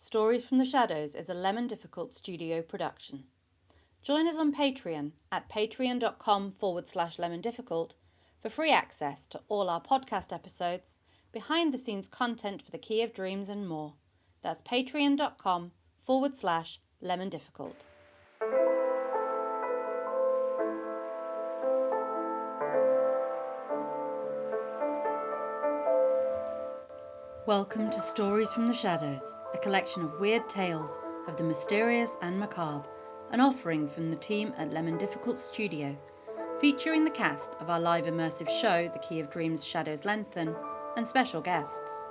Stories from the Shadows is a Lemon Difficult studio production. Join us on Patreon at patreon.com/lemondifficult for free access to all our podcast episodes, behind-the-scenes content for the Key of Dreams and more. That's patreon.com/lemondifficult. Welcome to Stories from the Shadows, a collection of weird tales of the mysterious and macabre, an offering from the team at Lemon Difficult Studio, featuring the cast of our live immersive show, The Key of Dreams, Shadows Lengthen, and special guests.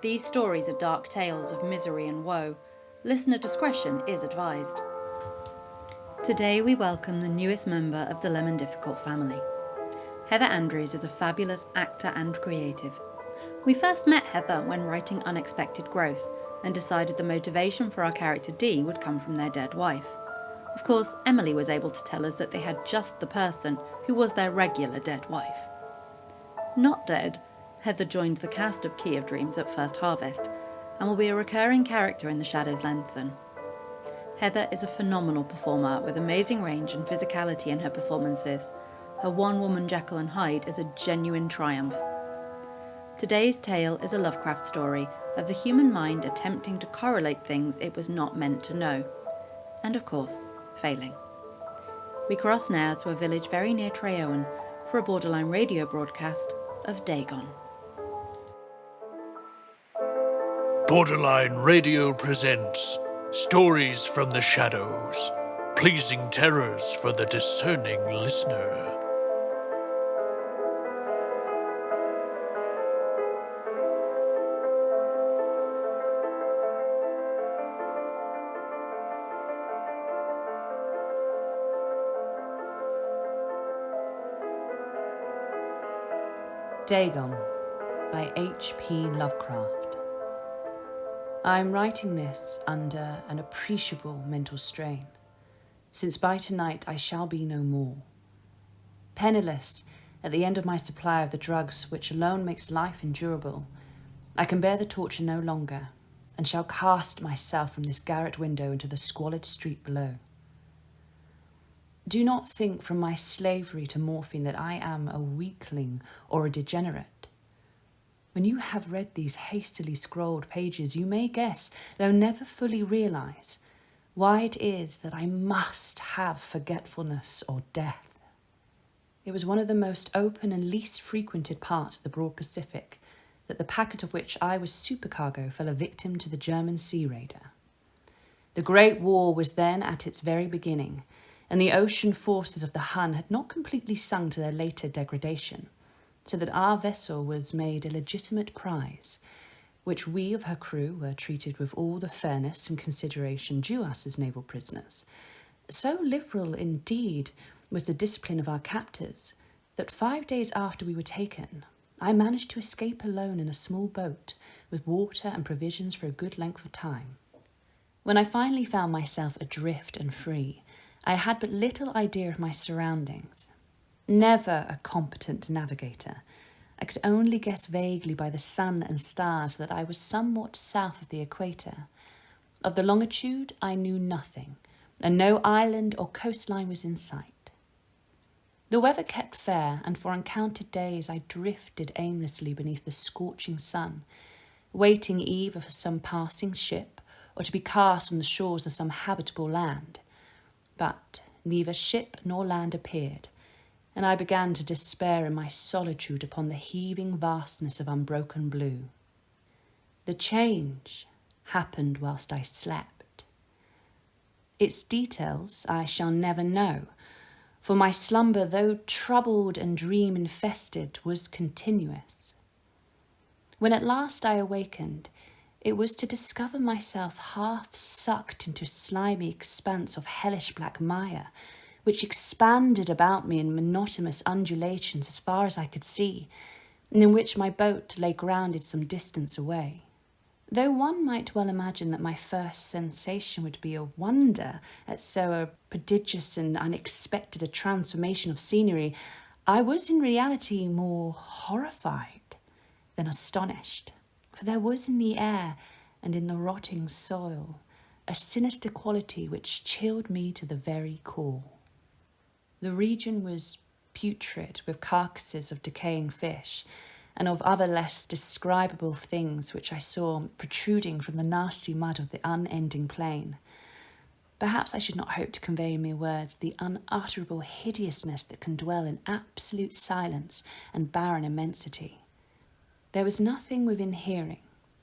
These stories are dark tales of misery and woe. Listener discretion is advised. Today we welcome the newest member of the Lemon Difficult family. Heather Andrews is a fabulous actor and creative. We first met Heather when writing Unexpected Growth and decided the motivation for our character Dee would come from their dead wife. Of course, Emily was able to tell us that they had just the person who was their regular dead wife. Not dead, Heather joined the cast of Key of Dreams at First Harvest and will be a recurring character in the Shadows Lengthen. Heather is a phenomenal performer with amazing range and physicality in her performances. Her one-woman Jekyll and Hyde is a genuine triumph. Today's tale is a Lovecraft story of the human mind attempting to correlate things it was not meant to know. And of course, failing. We cross now to a village very near Treowen for a borderline radio broadcast of Dagon. Borderline Radio presents Stories from the Shadows, pleasing terrors for the discerning listener. Dagon by H.P. Lovecraft. I am writing this under an appreciable mental strain, since by tonight I shall be no more. Penniless, at the end of my supply of the drugs which alone makes life endurable, I can bear the torture no longer, and shall cast myself from this garret window into the squalid street below. Do not think from my slavery to morphine that I am a weakling or a degenerate. When you have read these hastily scrolled pages, you may guess, though never fully realize, why it is that I must have forgetfulness or death. It was one of the most open and least frequented parts of the broad Pacific that the packet of which I was supercargo fell a victim to the German sea raider. The Great War was then at its very beginning, and the ocean forces of the Hun had not completely sunk to their later degradation, so that our vessel was made a legitimate prize, which we of her crew were treated with all the fairness and consideration due us as naval prisoners. So liberal, indeed, was the discipline of our captors, that 5 days after we were taken, I managed to escape alone in a small boat with water and provisions for a good length of time. When I finally found myself adrift and free, I had but little idea of my surroundings. Never a competent navigator, I could only guess vaguely by the sun and stars that I was somewhat south of the equator. Of the longitude I knew nothing, and no island or coastline was in sight. The weather kept fair, and for uncounted days I drifted aimlessly beneath the scorching sun, waiting either for some passing ship or to be cast on the shores of some habitable land. But neither ship nor land appeared, and I began to despair in my solitude upon the heaving vastness of unbroken blue. The change happened whilst I slept. Its details I shall never know, for my slumber, though troubled and dream-infested, was continuous. When at last I awakened, it was to discover myself half sucked into a slimy expanse of hellish black mire, which expanded about me in monotonous undulations as far as I could see, and in which my boat lay grounded some distance away. Though one might well imagine that my first sensation would be a wonder at so prodigious and unexpected a transformation of scenery, I was in reality more horrified than astonished, for there was in the air and in the rotting soil, a sinister quality which chilled me to the very core. The region was putrid, with carcasses of decaying fish and of other less describable things which I saw protruding from the nasty mud of the unending plain. Perhaps I should not hope to convey in mere words the unutterable hideousness that can dwell in absolute silence and barren immensity. There was nothing within hearing,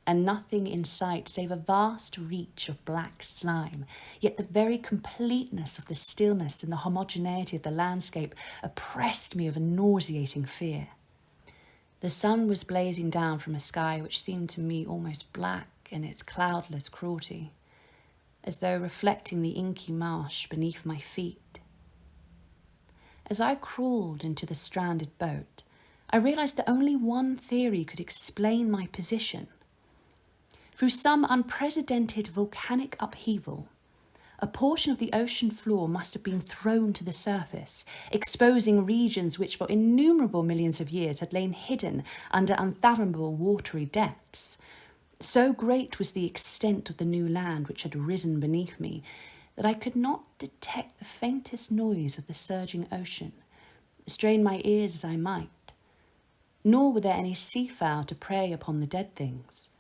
and nothing in sight save a vast reach of black slime, yet the very completeness of the stillness and the homogeneity of the landscape oppressed me with a nauseating fear. The sun was blazing down from a sky which seemed to me almost black in its cloudless cruelty, as though reflecting the inky marsh beneath my feet. As I crawled into the stranded boat, I realised that only one theory could explain my position. Through some unprecedented volcanic upheaval, a portion of the ocean floor must have been thrown to the surface, exposing regions which for innumerable millions of years had lain hidden under unfathomable watery depths. So great was the extent of the new land which had risen beneath me that I could not detect the faintest noise of the surging ocean, strain my ears as I might, nor were there any seafowl to prey upon the dead things.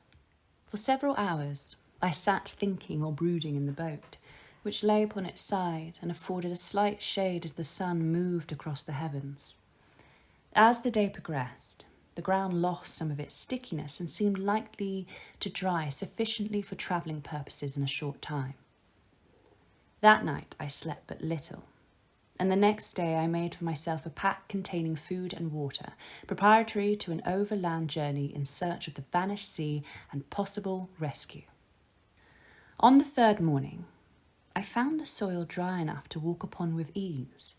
For several hours I sat thinking or brooding in the boat, which lay upon its side and afforded a slight shade as the sun moved across the heavens. As the day progressed, the ground lost some of its stickiness and seemed likely to dry sufficiently for travelling purposes in a short time. That night I slept but little, and the next day I made for myself a pack containing food and water, preparatory to an overland journey in search of the vanished sea and possible rescue. On the third morning, I found the soil dry enough to walk upon with ease.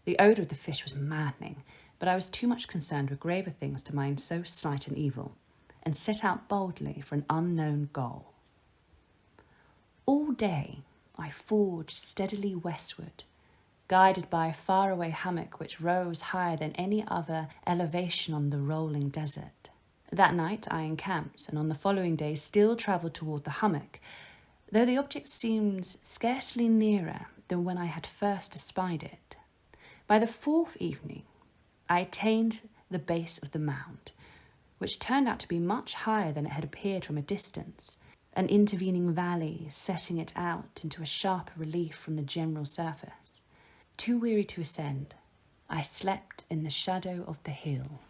The odour of the fish was maddening, but I was too much concerned with graver things to mind so slight an evil, and set out boldly for an unknown goal. All day I forged steadily westward, guided by a faraway hummock which rose higher than any other elevation on the rolling desert. That night I encamped, and on the following day still travelled toward the hummock, though the object seemed scarcely nearer than when I had first espied it. By the fourth evening, I attained the base of the mound, which turned out to be much higher than it had appeared from a distance, an intervening valley setting it out into a sharper relief from the general surface. Too weary to ascend, I slept in the shadow of the hill.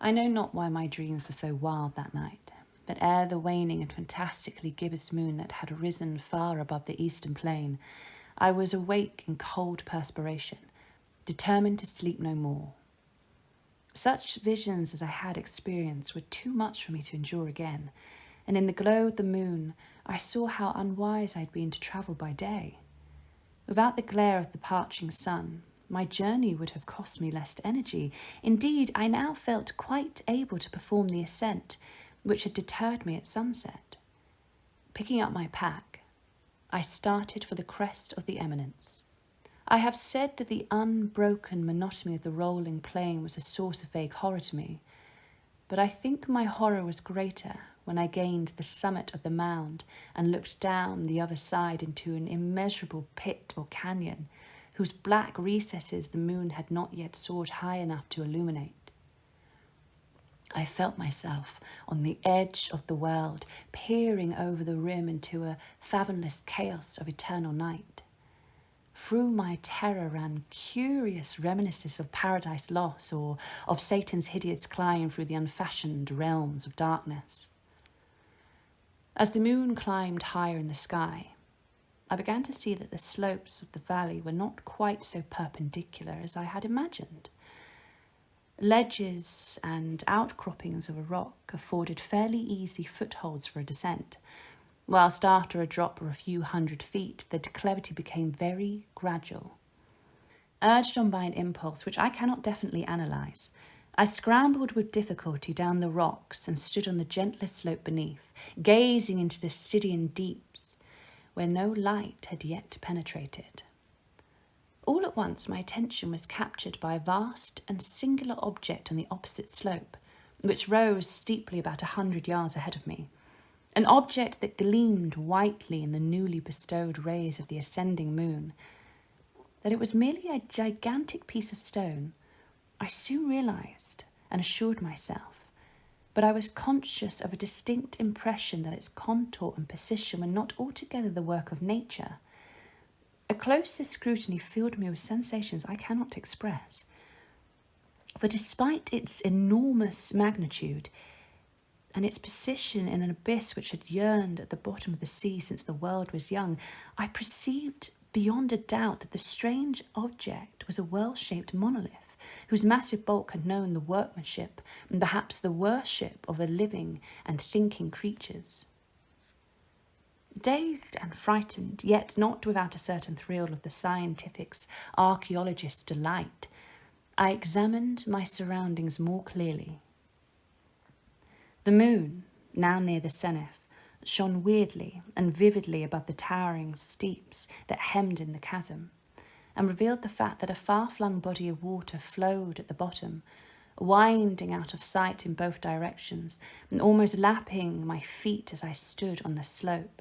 I know not why my dreams were so wild that night, but ere the waning and fantastically gibbous moon that had risen far above the eastern plain, I was awake in cold perspiration, determined to sleep no more. Such visions as I had experienced were too much for me to endure again, and in the glow of the moon I saw how unwise I had been to travel by day. Without the glare of the parching sun, my journey would have cost me less energy. Indeed, I now felt quite able to perform the ascent, which had deterred me at sunset. Picking up my pack, I started for the crest of the eminence. I have said that the unbroken monotony of the rolling plain was a source of vague horror to me, but I think my horror was greater when I gained the summit of the mound and looked down the other side into an immeasurable pit or canyon, whose black recesses the moon had not yet soared high enough to illuminate. I felt myself on the edge of the world, peering over the rim into a fathomless chaos of eternal night. Through my terror ran curious reminiscences of Paradise Lost or of Satan's hideous climb through the unfashioned realms of darkness. As the moon climbed higher in the sky, I began to see that the slopes of the valley were not quite so perpendicular as I had imagined. Ledges and outcroppings of a rock afforded fairly easy footholds for a descent, whilst after a drop of a few hundred feet, the declivity became very gradual. Urged on by an impulse which I cannot definitely analyse, I scrambled with difficulty down the rocks and stood on the gentlest slope beneath, gazing into the Stygian deeps, where no light had yet penetrated. All at once my attention was captured by a vast and singular object on the opposite slope, which rose steeply about 100 yards ahead of me. an object that gleamed whitely in the newly bestowed rays of the ascending moon. That it was merely a gigantic piece of stone, I soon realised and assured myself, but I was conscious of a distinct impression that its contour and position were not altogether the work of nature. A closer scrutiny filled me with sensations I cannot express. For despite its enormous magnitude and its position in an abyss which had yearned at the bottom of the sea since the world was young, I perceived beyond a doubt that the strange object was a well-shaped monolith, whose massive bulk had known the workmanship and perhaps the worship of a living and thinking creatures. Dazed and frightened, yet not without a certain thrill of the scientific's archaeologist's delight, I examined my surroundings more clearly. The moon, now near the zenith, shone weirdly and vividly above the towering steeps that hemmed in the chasm, and revealed the fact that a far-flung body of water flowed at the bottom, winding out of sight in both directions and almost lapping my feet as I stood on the slope.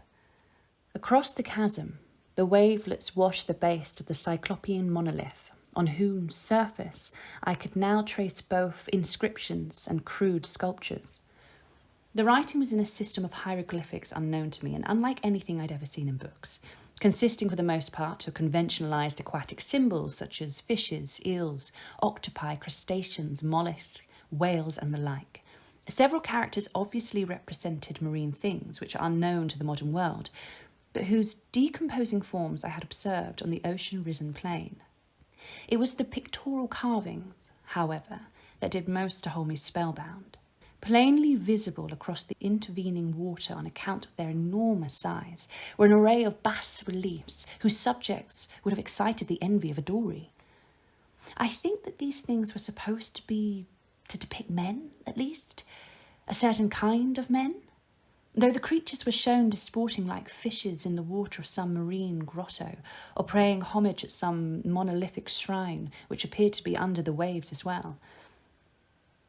Across the chasm, the wavelets washed the base of the cyclopean monolith, on whose surface I could now trace both inscriptions and crude sculptures. The writing was in a system of hieroglyphics unknown to me and unlike anything I'd ever seen in books, consisting for the most part of conventionalised aquatic symbols such as fishes, eels, octopi, crustaceans, mollusks, whales and the like. Several characters obviously represented marine things which are unknown to the modern world, but whose decomposing forms I had observed on the ocean-risen plain. It was the pictorial carvings, however, that did most to hold me spellbound. Plainly visible across the intervening water on account of their enormous size were an array of bas-reliefs whose subjects would have excited the envy of a Dory. I think that these things were supposed to depict men, at least, a certain kind of men, though the creatures were shown disporting like fishes in the water of some marine grotto, or paying homage at some monolithic shrine which appeared to be under the waves as well.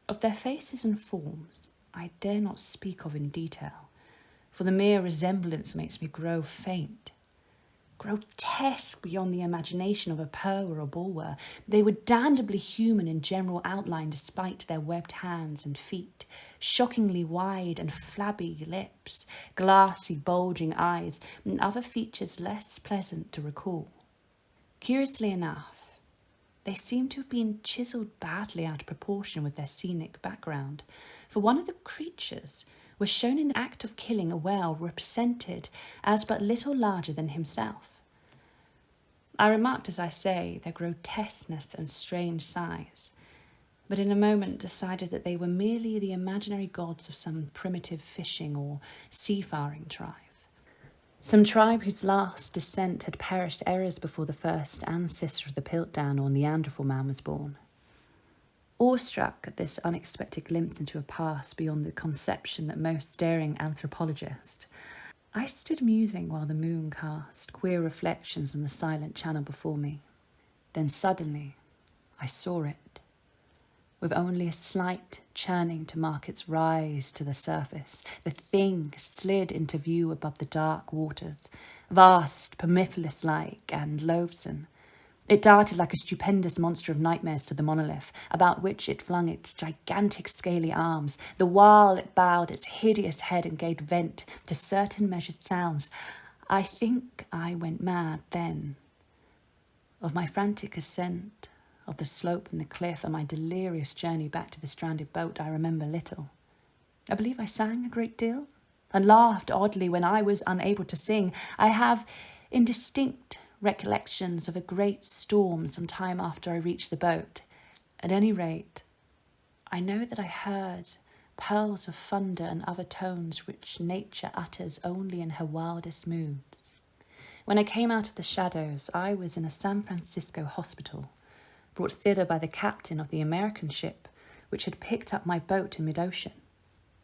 Of their faces and forms, I dare not speak of in detail, for the mere resemblance makes me grow faint. Grotesque beyond the imagination of a Poe or a Bulwer, they were damnably human in general outline despite their webbed hands and feet, shockingly wide and flabby lips, glassy, bulging eyes, and other features less pleasant to recall. Curiously enough, they seemed to have been chiselled badly out of proportion with their scenic background, for one of the creatures was shown in the act of killing a whale represented as but little larger than himself. I remarked, as I say, their grotesqueness and strange size, but in a moment decided that they were merely the imaginary gods of some primitive fishing or seafaring tribe. Some tribe whose last descent had perished eras before the first ancestor of the Piltdown or Neanderthal man was born. Awestruck at this unexpected glimpse into a past beyond the conception that most staring anthropologist, I stood musing while the moon cast queer reflections on the silent channel before me. Then suddenly, I saw it, with only a slight churning to mark its rise to the surface. The thing slid into view above the dark waters, vast, Prometheus-like and loathsome. It darted like a stupendous monster of nightmares to the monolith, about which it flung its gigantic scaly arms, the while it bowed its hideous head and gave vent to certain measured sounds. I think I went mad then. Of my frantic ascent, of the slope and the cliff, and my delirious journey back to the stranded boat, I remember little. I believe I sang a great deal, and laughed oddly when I was unable to sing. I have indistinct recollections of a great storm some time after I reached the boat. At any rate, I know that I heard pearls of thunder and other tones which nature utters only in her wildest moods. When I came out of the shadows, I was in a San Francisco hospital, brought thither by the captain of the American ship which had picked up my boat in mid-ocean.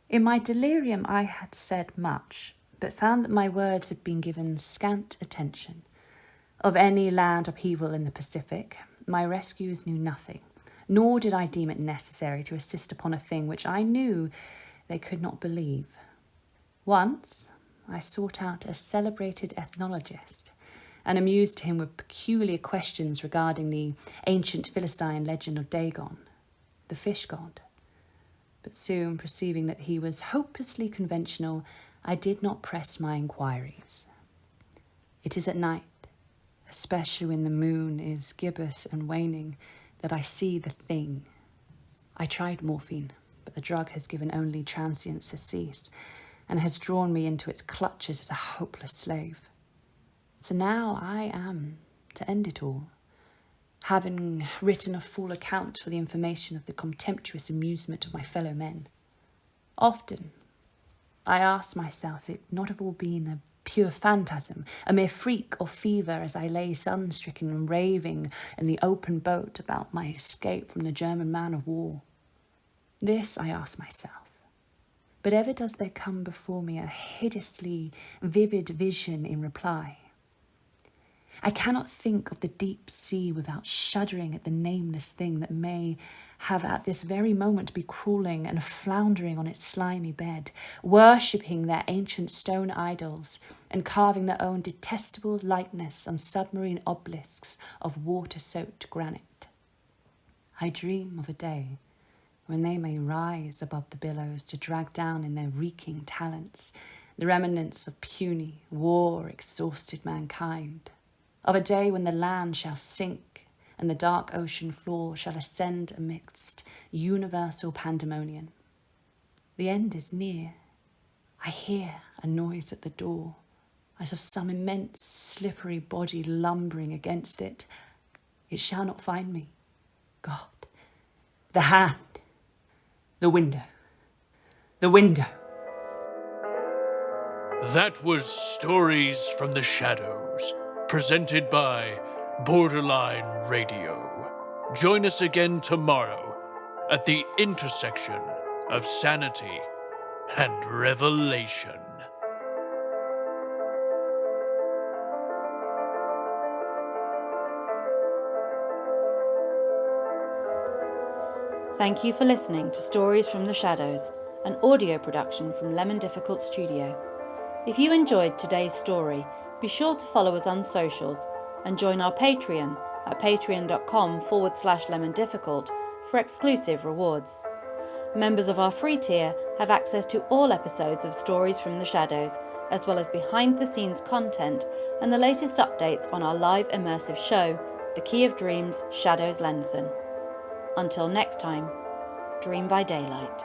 In my delirium I had said much, but found that my words had been given scant attention. Of any land upheaval in the Pacific, my rescuers knew nothing, nor did I deem it necessary to insist upon a thing which I knew they could not believe. Once, I sought out a celebrated ethnologist and amused him with peculiar questions regarding the ancient Philistine legend of Dagon, the fish god. But soon, perceiving that he was hopelessly conventional, I did not press my inquiries. It is at night, especially when the moon is gibbous and waning, that I see the thing. I tried morphine, but the drug has given only transient surcease and has drawn me into its clutches as a hopeless slave. So now I am, to end it all, having written a full account for the information of the contemptuous amusement of my fellow men. Often I ask myself if it not have all been a pure phantasm, a mere freak or fever as I lay sun-stricken and raving in the open boat about my escape from the German man of war. This I ask myself. But ever does there come before me a hideously vivid vision in reply. I cannot think of the deep sea without shuddering at the nameless thing that may have at this very moment be crawling and floundering on its slimy bed, worshipping their ancient stone idols and carving their own detestable likeness on submarine obelisks of water-soaked granite. I dream of a day when they may rise above the billows to drag down in their reeking talons the remnants of puny, war-exhausted mankind. Of a day when the land shall sink and the dark ocean floor shall ascend amidst universal pandemonium. The end is near. I hear a noise at the door, as of some immense slippery body lumbering against it. It shall not find me. God, the hand, the window, the window. That was Stories from the Shadows, presented by Borderline Radio. Join us again tomorrow at the intersection of sanity and revelation. Thank you for listening to Stories from the Shadows, an audio production from Lemon Difficult Studio. If you enjoyed today's story, be sure to follow us on socials and join our Patreon at patreon.com/lemondifficult for exclusive rewards. Members of our free tier have access to all episodes of Stories from the Shadows, as well as behind-the-scenes content and the latest updates on our live immersive show, The Key of Dreams, Shadows Lengthen. Until next time, dream by daylight.